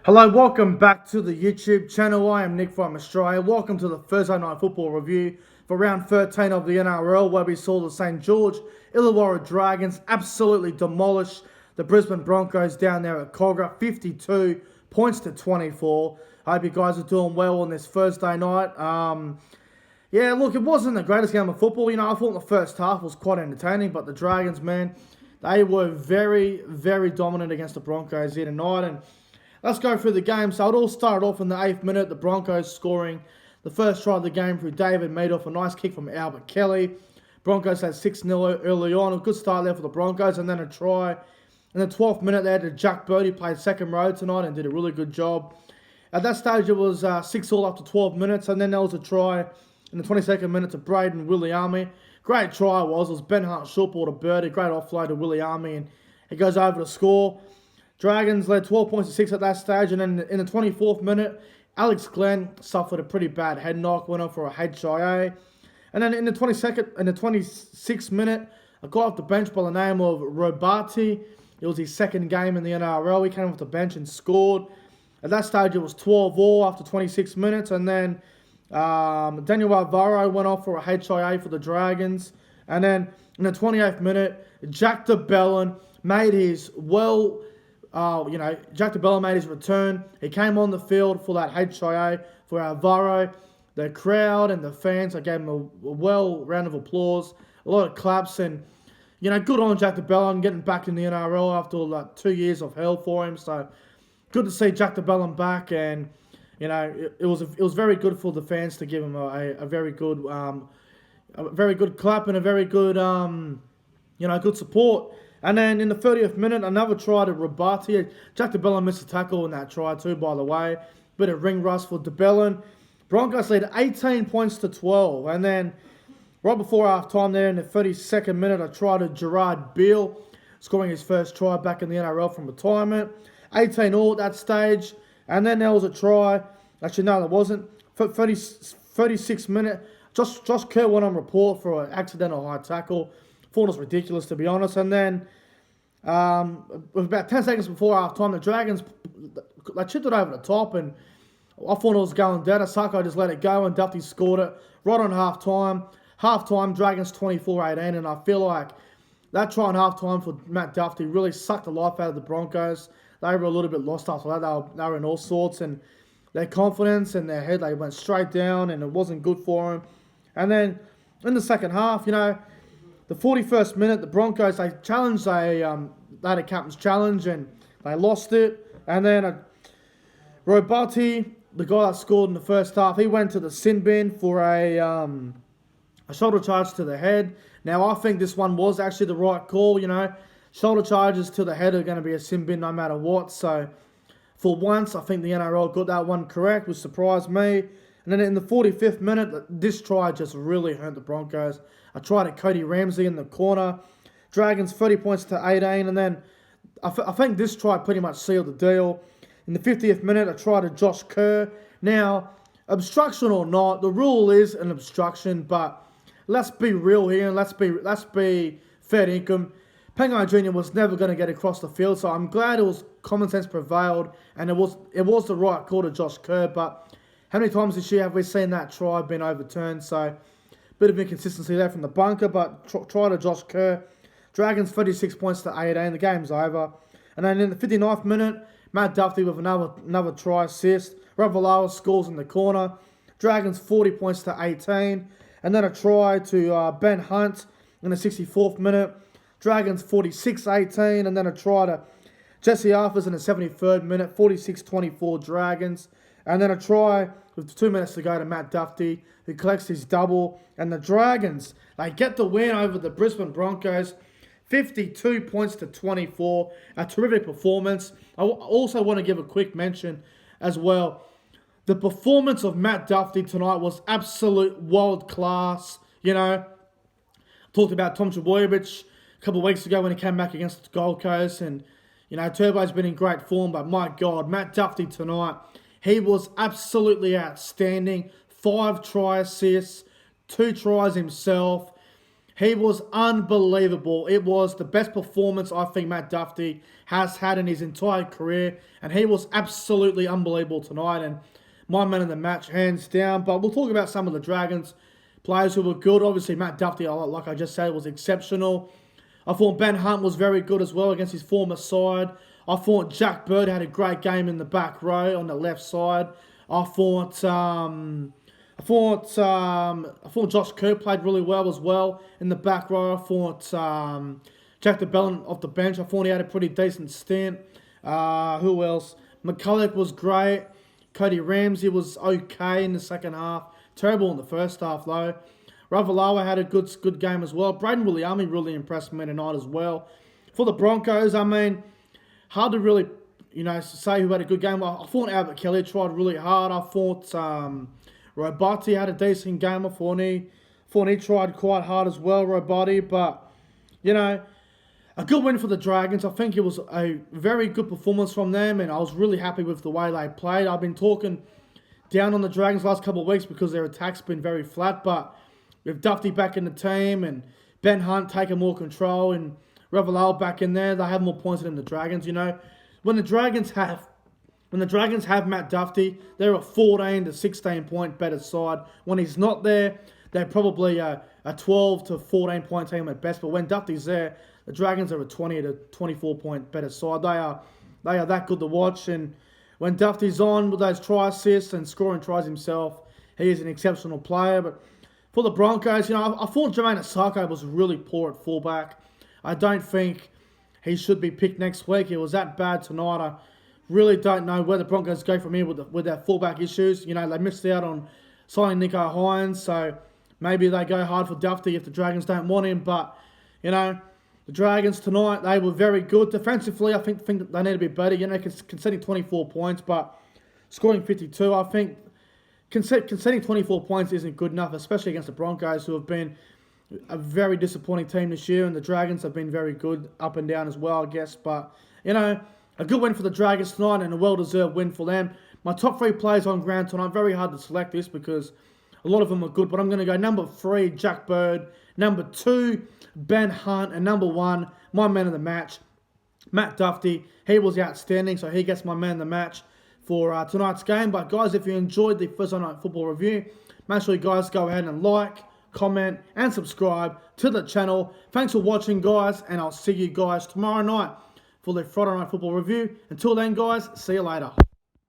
Hello, welcome back to the YouTube channel. I am Nick from Australia. Welcome to the Thursday Night Football review for round 13 of the NRL, where we saw the St. George Illawarra Dragons absolutely demolish the Brisbane Broncos down there at Cogra, 52 points to 24. I hope you guys are doing well on this Thursday night. Yeah, look, it wasn't the greatest game of football. I thought the first half was quite entertaining, but the Dragons, man, they were very, very dominant against the Broncos here tonight. And let's go through the game. So it all started off in the 8th minute. The Broncos scoring the first try of the game through David Madoff. A nice kick from Albert Kelly. Broncos had 6-0 early on. A good start there for the Broncos. And then a try in the 12th minute there to Jack Bird, who played second row tonight and did a really good job. At that stage, it was 6-all after 12 minutes. And then there was a try in the 22nd minute to Braden Williami. Great try it was. It was Ben Hunt short ball to Bird. A great offload to Williami. And he goes over to score. Dragons led 12 points to 6 at that stage, and then in the 24th minute, Alex Glenn suffered a pretty bad head knock, went off for a HIA. And then in the 26th minute, a guy off the bench by the name of Robati. It was his second game in the NRL. He came off the bench and scored. At that stage, it was 12-all after 26 minutes, and then Daniel Alvaro went off for a HIA for the Dragons. And then in the 28th minute, Jack Belin made his Jack Belin made his return. He came on the field for that HIA for Alvaro. The crowd and the fans, I gave him a round of applause, a lot of claps, and good on Jack Belin getting back in the NRL after like 2 years of hell for him. So good to see Jack Belin back, and it was very good for the fans to give him a very good clap and a very good good support. And then in the 30th minute, another try to Rabati. Jack Belin missed a tackle in that try too, by the way. Bit of ring rust for Belin. Broncos lead 18 points to 12. And then right before half-time there in the 32nd minute, a try to Gerard Beale, scoring his first try back in the NRL from retirement. 18-all at that stage. And then there was a try. Actually, no, there wasn't. 36th minute, Josh Kerr went on report for an accidental high tackle. Thought it was ridiculous, to be honest. And then, with about 10 seconds before half-time, the Dragons, they chipped it over the top, and I thought it was going dead. Asako just let it go, and Dufty scored it right on half-time. Half-time, Dragons 24-18, and I feel like that try on half-time for Matt Dufty really sucked the life out of the Broncos. They were a little bit lost after that. They were in all sorts, and their confidence and their head, they went straight down, and it wasn't good for them. And then, in the second half, the 41st minute, the Broncos, they challenged they had a captain's challenge, and they lost it. And then Robati, the guy that scored in the first half, he went to the sin bin for a shoulder charge to the head. Now, I think this one was actually the right call, Shoulder charges to the head are going to be a sin bin no matter what. So, for once, I think the NRL got that one correct, which surprised me. And then in the 45th minute, this try just really hurt the Broncos. I tried at Cody Ramsey in the corner. Dragons 30 points to 18. And then I think this try pretty much sealed the deal. In the 50th minute, I tried at Josh Kerr. Now, obstruction or not, the rule is an obstruction. But let's be real here and let's be fair income. Pangai Jr. was never going to get across the field. So I'm glad it was common sense prevailed. And it was the right call to Josh Kerr. But how many times this year have we seen that try been overturned? So, bit of inconsistency there from the bunker, but try to Josh Kerr. Dragons 36 points to 18. The game's over. And then in the 59th minute, Matt Dufty with another try assist. Ravalawa scores in the corner. Dragons 40 points to 18. And then a try to Ben Hunt in the 64th minute. Dragons 46-18. And then a try to Jesse Arthurs in the 73rd minute. 46-24 Dragons. And then a try with 2 minutes to go to Matt Dufty, who collects his double. And the Dragons, they get the win over the Brisbane Broncos, 52 points to 24. A terrific performance. I also want to give a quick mention as well. The performance of Matt Dufty tonight was absolute world class. Talked about Tom Trbojevic a couple of weeks ago when he came back against the Gold Coast. And, Turbo's been in great form. But, my God, Matt Dufty tonight, he was absolutely outstanding. 5 try assists, 2 tries himself. He was unbelievable. It was the best performance I think Matt Dufty has had in his entire career, and he was absolutely unbelievable tonight, and my man of the match, hands down. But we'll talk about some of the Dragons players who were good. Obviously, Matt Dufty, like I just said, was exceptional. I thought Ben Hunt was very good as well against his former side. I thought Jack Bird had a great game in the back row on the left side. I thought Josh Kerr played really well in the back row. I thought Jack Belin off the bench. I thought he had a pretty decent stint. Who else? McCulloch was great. Cody Ramsey was okay in the second half. Terrible in the first half though. Ravalawa had a good game as well. Braden Williami really impressed me tonight as well. For the Broncos, I mean, hard to really, say who had a good game. I thought Albert Kelly tried really hard. I thought Robati had a decent game. I thought he tried quite hard as well, Robati. But, a good win for the Dragons. I think it was a very good performance from them, and I was really happy with the way they played. I've been talking down on the Dragons last couple of weeks because their attack's been very flat, but with Dufty back in the team and Ben Hunt taking more control and Ravalawa back in there, they have more points than the Dragons. When the Dragons have Matt Dufty, they're a 14 to 16 point better side. When he's not there, they're probably a 12 to 14 point team at best. But when Dufty's there, the Dragons are a 20 to 24 point better side. They are that good to watch. And when Dufty's on with those try assists and scoring tries himself, he is an exceptional player. But for the Broncos, I thought Jermaine Asako was really poor at fullback. I don't think he should be picked next week. It was that bad tonight. I really don't know where the Broncos go from here with their fullback issues. They missed out on signing Nico Hines, so maybe they go hard for Dufty if the Dragons don't want him. But, the Dragons tonight, they were very good. Defensively, I think that they need to be better. Conceding 24 points, but scoring 52, I think conceding 24 points isn't good enough, especially against the Broncos, who have been a very disappointing team this year, and the Dragons have been very good up and down as well, I guess. But, a good win for the Dragons tonight and a well-deserved win for them. My top 3 players on ground tonight, very hard to select this because a lot of them are good, but I'm going to go number 3, Jack Bird, number 2, Ben Hunt, and number 1, my man of the match, Matt Dufty. He was outstanding, so he gets my man of the match for tonight's game. But guys, if you enjoyed the Thursday Night Football review, make sure you guys go ahead and like, comment, and subscribe to the channel. Thanks for watching, guys, and I'll see you guys tomorrow night for the Friday Night Football review. Until then, guys, see you later.